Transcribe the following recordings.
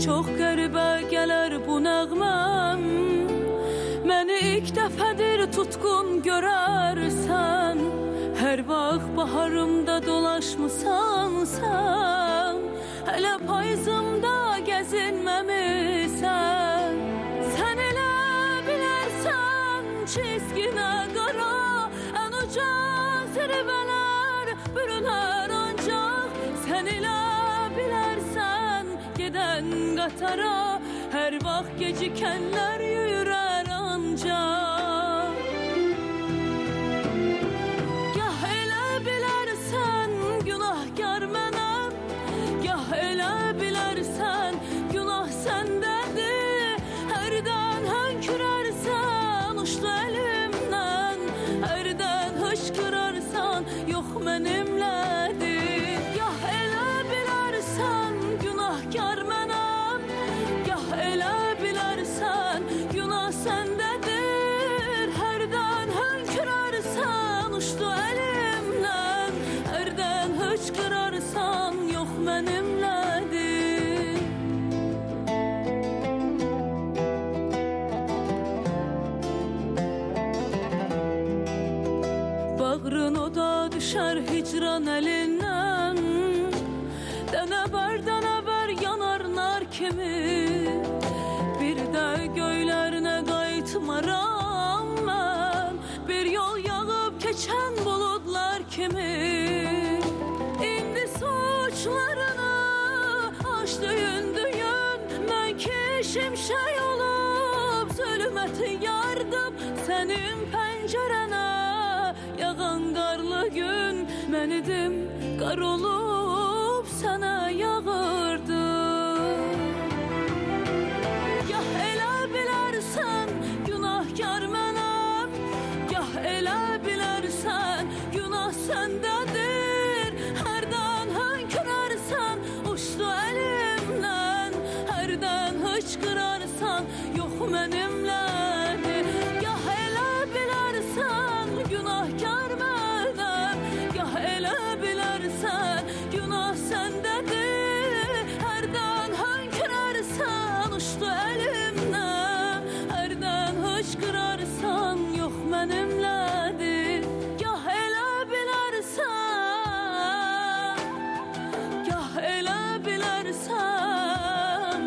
çok qəribə gələr bu nəğməm. Məni ilk dəfədir tutqun görərsən. Hər vaxt baharımda dolaşmısan sən. Hələ payızımda gəzinməmisən. Sən elə bilərsən çizginə qara. Ən uca zirvələr bürünər ancaq. Sən elə bilərsən gedən qatara. Hər vaxt gecikənlər yürər ancaq. Gah elə bilərsən günahkar mənəm. Gah elə bilərsən günah səndədir. Hərdən hönkürərsən uçdu əlimdən. Hərdən hışqırarsan yox mənimlədir. Gah elə bilərsən günahkar mənəm. Gah elə bilərsən günah səndədir. Hərdən hönkürərsən uçdu əlimdən. Hərdən hışqırarsan yox mənimlədir. Bağrın oda düşər hicran əlindən. Dənə bər yanar nar kimi. Bir də göylərinə qayıtmaram mən. Bir yol yağıb keçən buludlar kimi. İndi suçlarını açdı yündüyün. Mən ki şimşək olub zülməti yardım. Sənin pəncərənə yağan qarlı gün. Mən idim qar olub sənə yağırdı. Gah elə bilərsən günahkar mənəm. Gah elə bilərsən günah səndədir. Hərdən hönkürərsən uçdu əlimdən. Hərdən hışqırarsan yox mənimlədir. Gah elə bilərsən günahkar mənəm. Gah elə bilərsən günah səndədir. Hərdən hönkürərsən uçdu əlimdən. Hərdən hışqırarsan yox mənimlədir. Gah elə bilərsən. Gah elə bilərsən.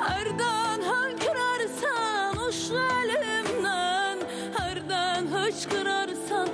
Hərdən hönkürərsən uçdu əlimdən. Hərdən hışqırarsan